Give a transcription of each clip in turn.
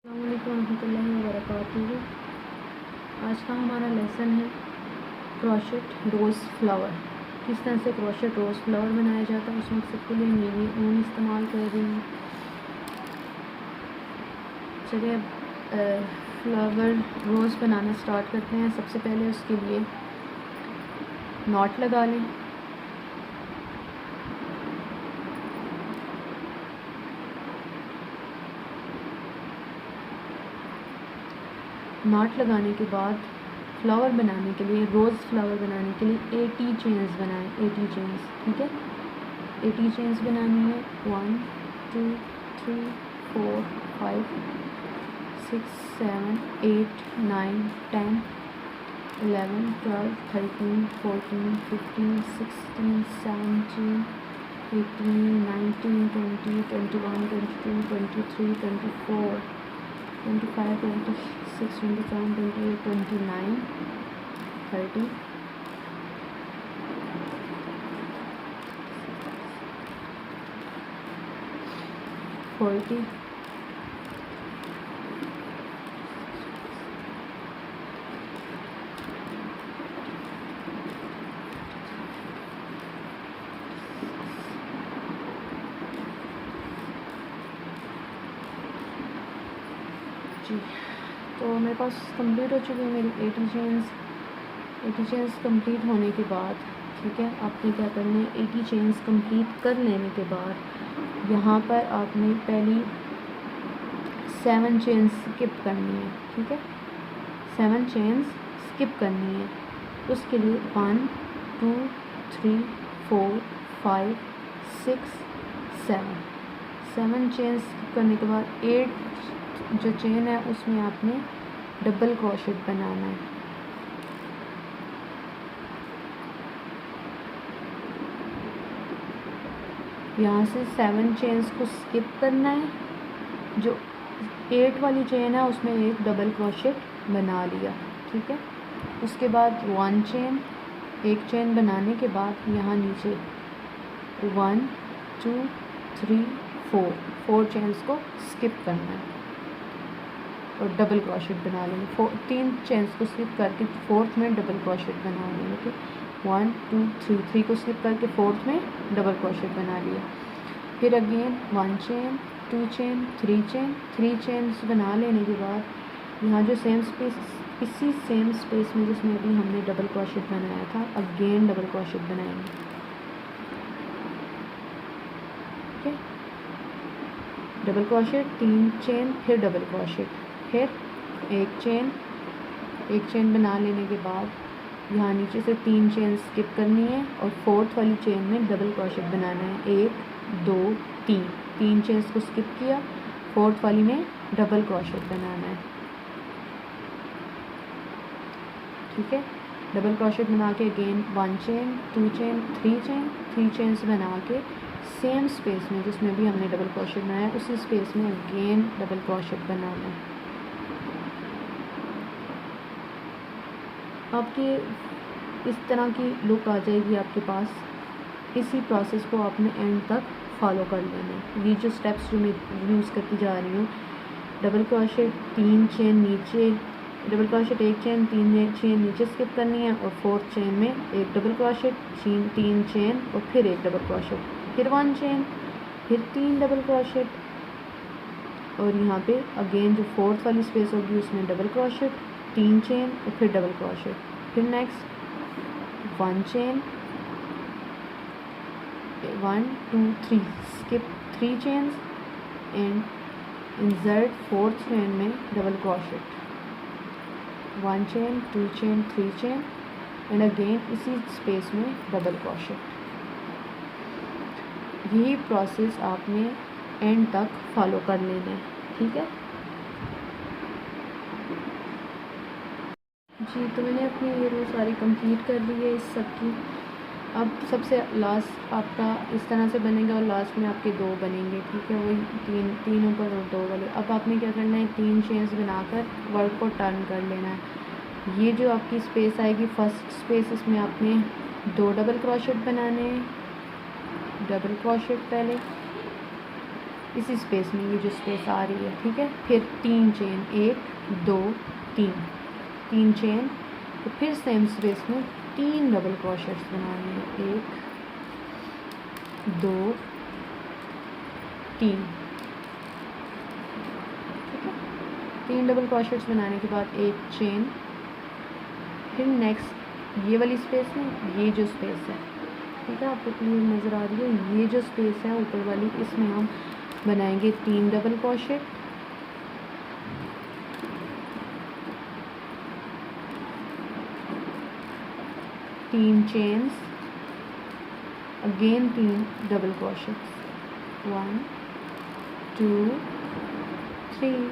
अस्सलाम वालेकुम रहमतुल्लाहि व बरकातुहू। आज का हमारा लेसन है क्रोशेट रोज़ फ्लावर। किस तरह से क्रोशेट रोज़ फ्लावर बनाया जाता है उस मकसद के लिए मैं ये ऊन इस्तेमाल कर रही हूँ। चलिए अब फ्लावर रोज़ बनाना स्टार्ट करते हैं। सबसे पहले उसके लिए नॉट लगा लें। नॉट लगाने के बाद फ्लावर बनाने के लिए, रोज़ फ्लावर बनाने के लिए 80 चेन्स बनाएं। 80 चेन्स, ठीक है। 80 चेन्स बनानी है। 1 2 3 4 5 6 7 8 9 10 11 12 13 14 15 16 17 18 19 20 21 22 23 24 25 26 27 28 29 30 40 जी। तो मेरे पास कंप्लीट हो चुकी है मेरी 80 चेन्स। 80 चेन्स कंप्लीट होने के बाद, ठीक है, आपने क्या करना है, 80 चेन्स कंप्लीट कर लेने के बाद यहाँ पर आपने पहली 7 चेन्स स्किप करनी है, ठीक है। 7 चेन्स स्किप करनी है। उसके लिए 1 2 3 4 5 6 7 चेन्स स्किप करने के बाद 8 जो चेन है उसमें आपने डबल क्रोशेट बनाना है। यहाँ से 7 चेन्स को स्किप करना है। जो 8 वाली चेन है उसमें एक डबल क्रोशेट बना लिया, ठीक है। उसके बाद 1 चेन, एक चेन बनाने के बाद यहाँ नीचे 1 2 3 4 चेन्स को स्किप करना है और डबल क्रोशेट बना लेंगे। 3 चेन्स को स्किप करके 4th में डबल क्रोशेट बना लेंगे, ठीक। 1 2 3 को स्किप करके 4th में डबल क्रोशेट बना लिया। फिर अगेन 1 चेन 2 चेन 3 चेन्स बना लेने के बाद यहाँ जो सेम स्पेस, इसी सेम स्पेस में जिसमें अभी हमने डबल क्रोशेट बनाया था, अगेन डबल क्रोशेट बनाएंगे, ठीक है। डबल क्रोशेट, 3 चेन, फिर डबल क्रोशेट, फिर एक चेन बना लेने के बाद यहाँ नीचे से 3 चेन स्किप करनी है और 4th वाली चेन में डबल क्रोशेट बनाना है। 1 2 3 चेन्स को स्किप किया, 4th वाली में डबल क्रोशेट बनाना है, ठीक है। डबल क्रोशेट बना के अगेन 1 चेन 2 चेन 3 चेन्स बना के सेम स्पेस में जिसमें भी हमने डबल क्रोशेट बनाया उसी स्पेस में अगेन डबल क्रोशेट बनाना है। आपके इस तरह की लुक आ जाएगी आपके पास। इसी प्रोसेस को आपने एंड तक फॉलो कर लेना है। ये जो स्टेप्स जो मैं यूज़ करती जा रही हूँ, डबल क्रोशेट, 3 चेन नीचे, डबल क्रोशेट 1 चेन 3 चेन नीचे स्किप करनी है और 4th चेन में एक डबल क्रोशेट, 3 चेन और फिर एक डबल क्रोशेट, फिर 1 चेन, फिर 3 डबल क्रोशेट और यहाँ पे अगेन जो 4th वाली स्पेस होगी उसमें डबल क्रोशेट, 3 चेन और फिर डबल क्रोशेट, फिर नेक्स्ट 1 चेन 1 2 3 skip 3 chains and insert 4th chain में double crochet, 1 chain 2 chain 3 chain and again इसी स्पेस में डबल क्रोशेट। यही प्रोसेस आपने एंड तक फॉलो कर लेना है, ठीक है जी। तो मैंने अपनी ये रो सारी कंप्लीट कर ली है इस सब की। अब सबसे लास्ट आपका इस तरह से बनेगा और लास्ट में आपके 2 बनेंगे, ठीक है। वही तीन ऊपर और 2 वाले। अब आपने क्या करना है, 3 चेन्स बनाकर वर्क को टर्न कर लेना है। ये जो आपकी स्पेस आएगी फर्स्ट स्पेस, इसमें आपने 2 डबल क्रोशेट बनाने हैं। डबल क्रोशेट पहले इसी स्पेस में ये जो स्पेस आ रही है, ठीक है। फिर 3 चेन, 1 2 3 चेन, तो फिर सेम स्पेस में 3 डबल क्रोशेट्स बनाने हैं, 1 2 3, ठीक है। 3 डबल क्रोशेट्स बनाने के बाद एक चेन, फिर नेक्स्ट ये वाली स्पेस में ये जो स्पेस है, ठीक है, आपको क्लियर नज़र आ रही है, ये जो स्पेस है ऊपर वाली, इसमें हम बनाएंगे 3 डबल क्रोशेट, तीन चेन्स, अगेन 3 डबल क्रोशेट्स, 1 2 3,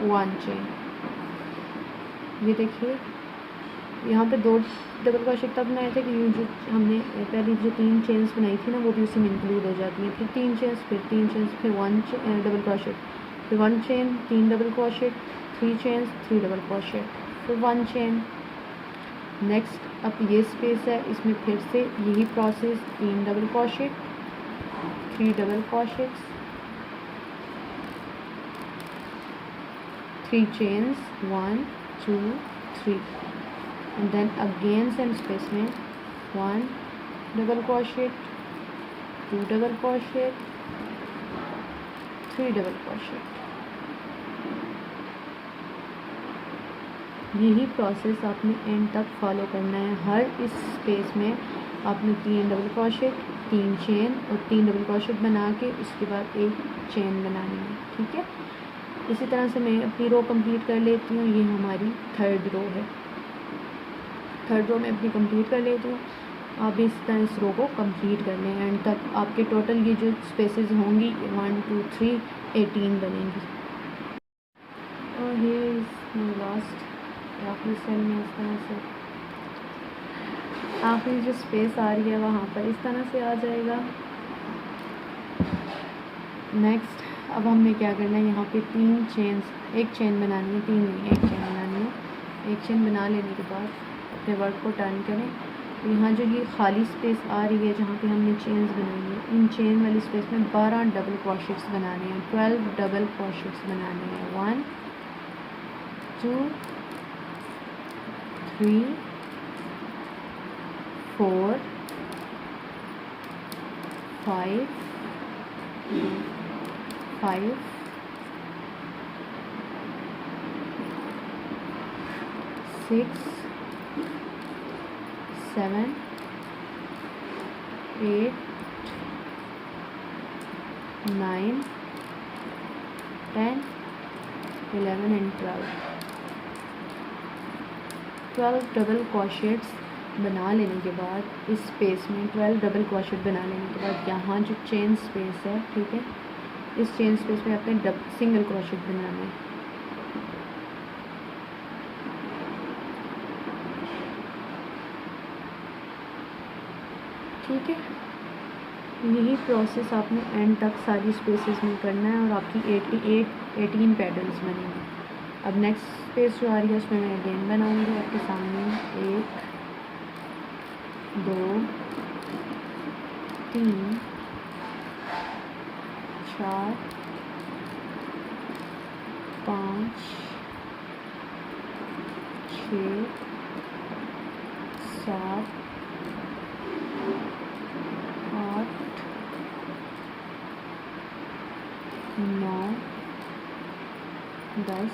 1 चेन। ये देखिए यहाँ पे 2 डबल क्रोशेट तब बनाए थे कि ये जो हमने पहले जो 3 चेन्स बनाई थी ना वो भी उसी में इंक्लूड हो जाती हैं। फिर 3 चेन्स, फिर 3 चेन्स, फिर 1 डबल क्रोशेट, फिर 1 chain, 3 double crochet, 3 chains, 3 double crochet, फिर 1 चेन। नेक्स्ट अब ये स्पेस है, इसमें फिर से यही process, 3 double crochet, 3 double crochets, 3 chains, 1 2 3, and then again same space में 1 double crochet, 2 double crochet, 3 double crochet. यही प्रोसेस आपने एंड तक फॉलो करना है। हर इस स्पेस में आपने 3 डबल क्रोशेट, 3 चेन और 3 डबल क्रोशेट बना के उसके बाद एक चेन बनानी है, ठीक है। इसी तरह से मैं अपनी रो कंप्लीट कर लेती हूँ। ये हमारी 3rd रो है, 3rd रो में अपनी कंप्लीट कर लेती हूँ। आप भी इस तरह इस रो को कंप्लीट कर लें एंड तक। आपके टोटल ये जो स्पेसेस होंगी 1 2 3 18 बनेंगी। और ये लास्ट आखिरी सेल में इस तरह से आखिरी जो स्पेस आ रही है वहाँ पर इस तरह से आ जाएगा। नेक्स्ट अब हमने क्या करना है, यहाँ पे 3 चेन्स, एक चेन बनानी है, 3 नहीं एक चेन बनानी है। एक चेन बना लेने के बाद अपने वर्क को टर्न करें। तो यहाँ जो ये खाली स्पेस आ रही है जहाँ पे हमने चेन्स बनाई है, इन चेन वाली स्पेस में 12 डबल क्रोशेट्स बनाने हैं, 12 डबल क्रोशेट्स बनाने हैं। 1 2 3 4 5 5 6 7 8 9 10 11 and 12 डबल क्रोशेट्स बना लेने के बाद इस स्पेस में 12 डबल क्रोशेट बना लेने के बाद यहाँ जो चेन स्पेस है, ठीक है, इस चेन स्पेस में आपने सिंगल क्रोशेट बनाना है। ठीक है, यही प्रोसेस आपने एंड तक सारी स्पेसेस में करना है और आपकी 18 पैटर्न्स बनेंगे। अब नेक्स्ट स्पेस जो आ रही है उसमें मैं अगेन बनाऊंगी आपके सामने 1 2 3 4 5 6 7 8 9 10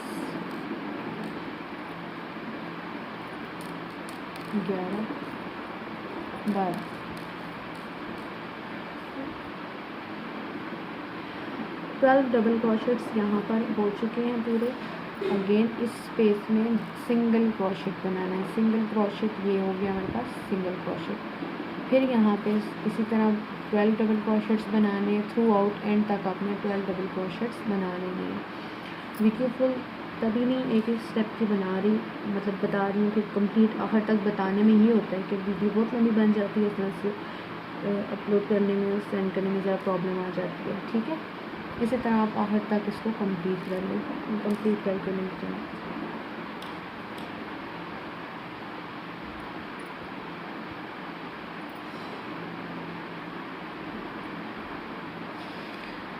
11 12 12 डबल क्रोशेट्स यहाँ पर हो चुके हैं पूरे। अगेन इस स्पेस में सिंगल क्रोशेट बनाना है। सिंगल क्रोशेट ये हो गया हमारे पास सिंगल क्रोशेट। फिर यहाँ पे इसी तरह 12 डबल क्रोशेट्स बनाने थ्रू आउट एंड तक आपने 12 डबल क्रोशेट्स बना लेने हैं। वीडियो फुल तभी नहीं एक स्टेप की बना रही, मतलब बता रही हूँ कि कंप्लीट आखिर तक बताने में ये होता है कि वीडियो बहुत लंबी बन जाती है, इस तरह से अपलोड करने में और सेंड करने में ज़्यादा प्रॉब्लम आ जाती है। ठीक है, इसी तरह आप आखिर तक इसको कंप्लीट कर लें। कंप्लीट करके मिलते हैं।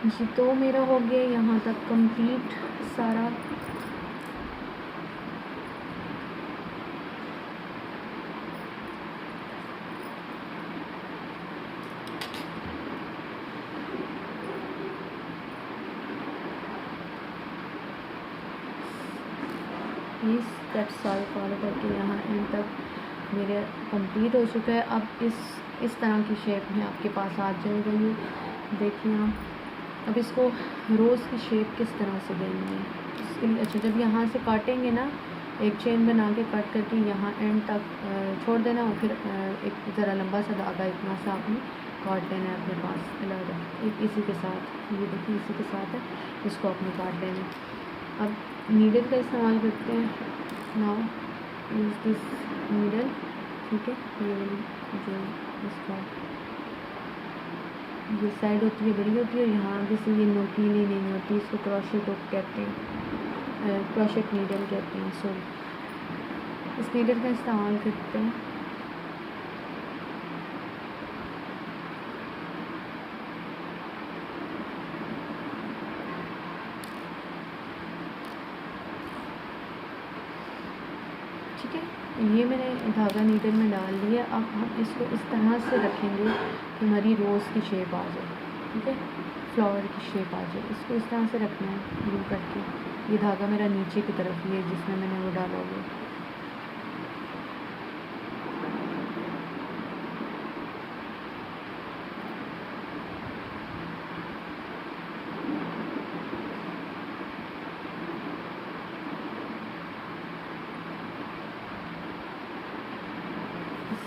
जी तो मेरा हो गया यहाँ तक कंप्लीट सारा। ये स्टेप सारे फॉलो करके यहाँ एंड तक मेरे कंप्लीट हो चुका है। अब इस तरह की शेप में आपके पास आ जाएगा ये, देखिए आप। अब इसको रोज़ की शेप किस तरह से देनी है इसके लिए, अच्छा जब यहाँ से काटेंगे ना, एक चेन बना के कट करके यहाँ एंड तक छोड़ देना, और फिर एक ज़रा लंबा सा धागा इतना सा आपने काट लेना है अपने पास अलग एक इसी के साथ, ये देखिए इसी के साथ है, इसको आपने काट लेना है। अब नीडल का इस्तेमाल करते हैं। नाउ यूज़ दिस नीडल, ठीक है। ये वाली जो इसका ये साइड होती है बड़ी होती है, यहाँ आगे से ये नोकीली नहीं होती, इसको क्रोशेट हुक कहते हैं, क्रोशेट नीडल कहते हैं। सॉरी, इस नीडल का इस्तेमाल करते हैं। ठीक है, ये मैंने धागा नीडल में डाल लिया। अब हम इसको इस तरह से रखेंगे कि हमारी रोज़ की शेप आ जाए, ठीक है, फ्लावर की शेप आ जाए। इसको इस तरह से रखना है यूँ करके। ये धागा मेरा नीचे की तरफ ही है जिसमें मैंने वो डाला हुआ है।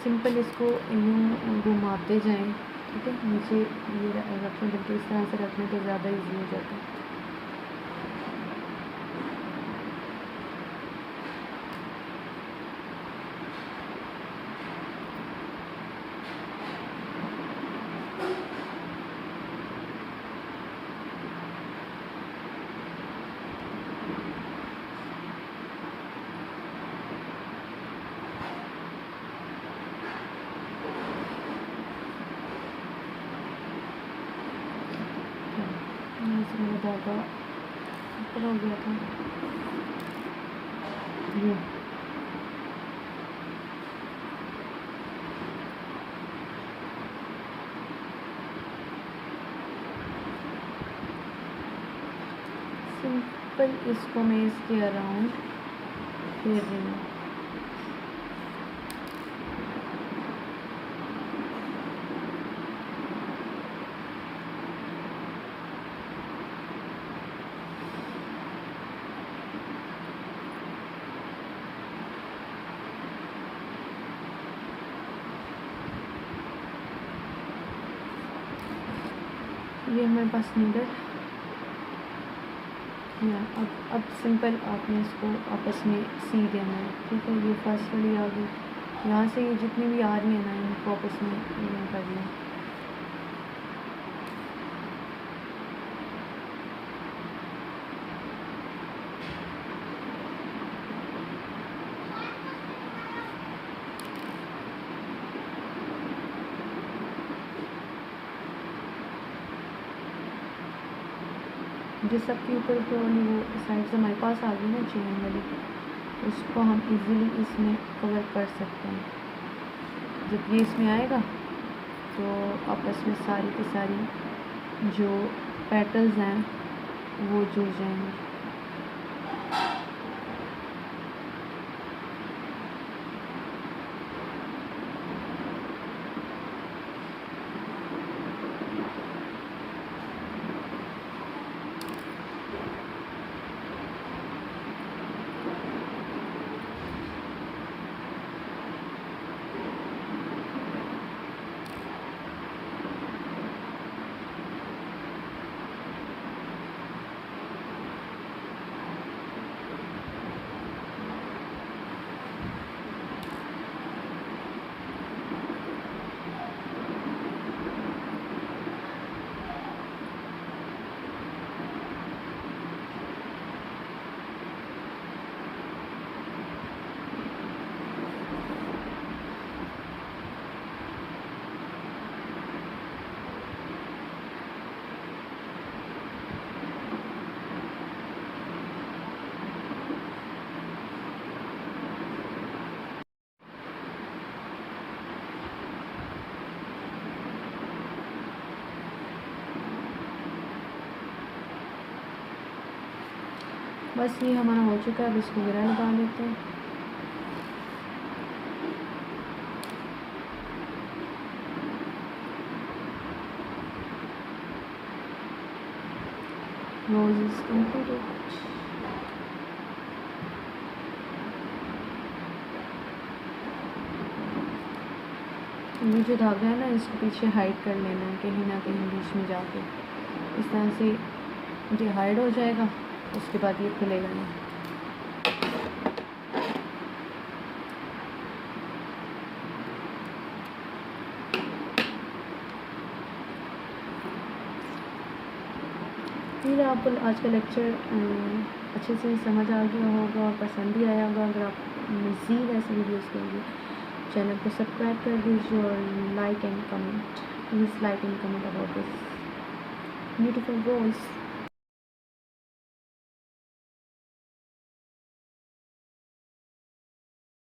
सिंपल इसको यूँ घुमाते जाएं, ठीक है। नीचे ये रखने, बल्कि इस तरह से रखने तो ज़्यादा इजी हो जाता है। इसमें धागा ऊपर हो गया था ये। सिंपल इसको मैं इसके अराउंड फेर रही हूँ। ये हमारे पास नीडल या अब सिंपल आपने इसको आपस में सी देना है, ठीक है। ये फर्स्ट वाली आ गई, यहाँ से ये जितनी भी आ रही है ना, इनको आपस में कर लें। जिस सबके ऊपर वाली वो साइड से हमारे पास आ गई ना चेन वाली, उसको हम इजीली इसमें कवर कर सकते हैं। जब ये इसमें आएगा तो आपस में सारी की सारी जो पेटल्स हैं वो जुड़ जाएंगे। बस ये हमारा हो चुका है, अब इसको गिरा लगा लेते हैं। रोज इज कंप्लीटेड। ये जो धागा है ना, इसको पीछे हाइड कर लेना है कहीं ना कहीं बीच में जाके, इस तरह से ये हाइड हो जाएगा। उसके बाद ये खुलेगा नहीं। फिर आपको आज का लेक्चर अच्छे से समझ आ गया होगा और पसंद भी आया होगा। अगर आप मज़ीद ऐसे वीडियोस के लिए चैनल को सब्सक्राइब कर दीजिए और like and comment, please like and comment about this beautiful voice.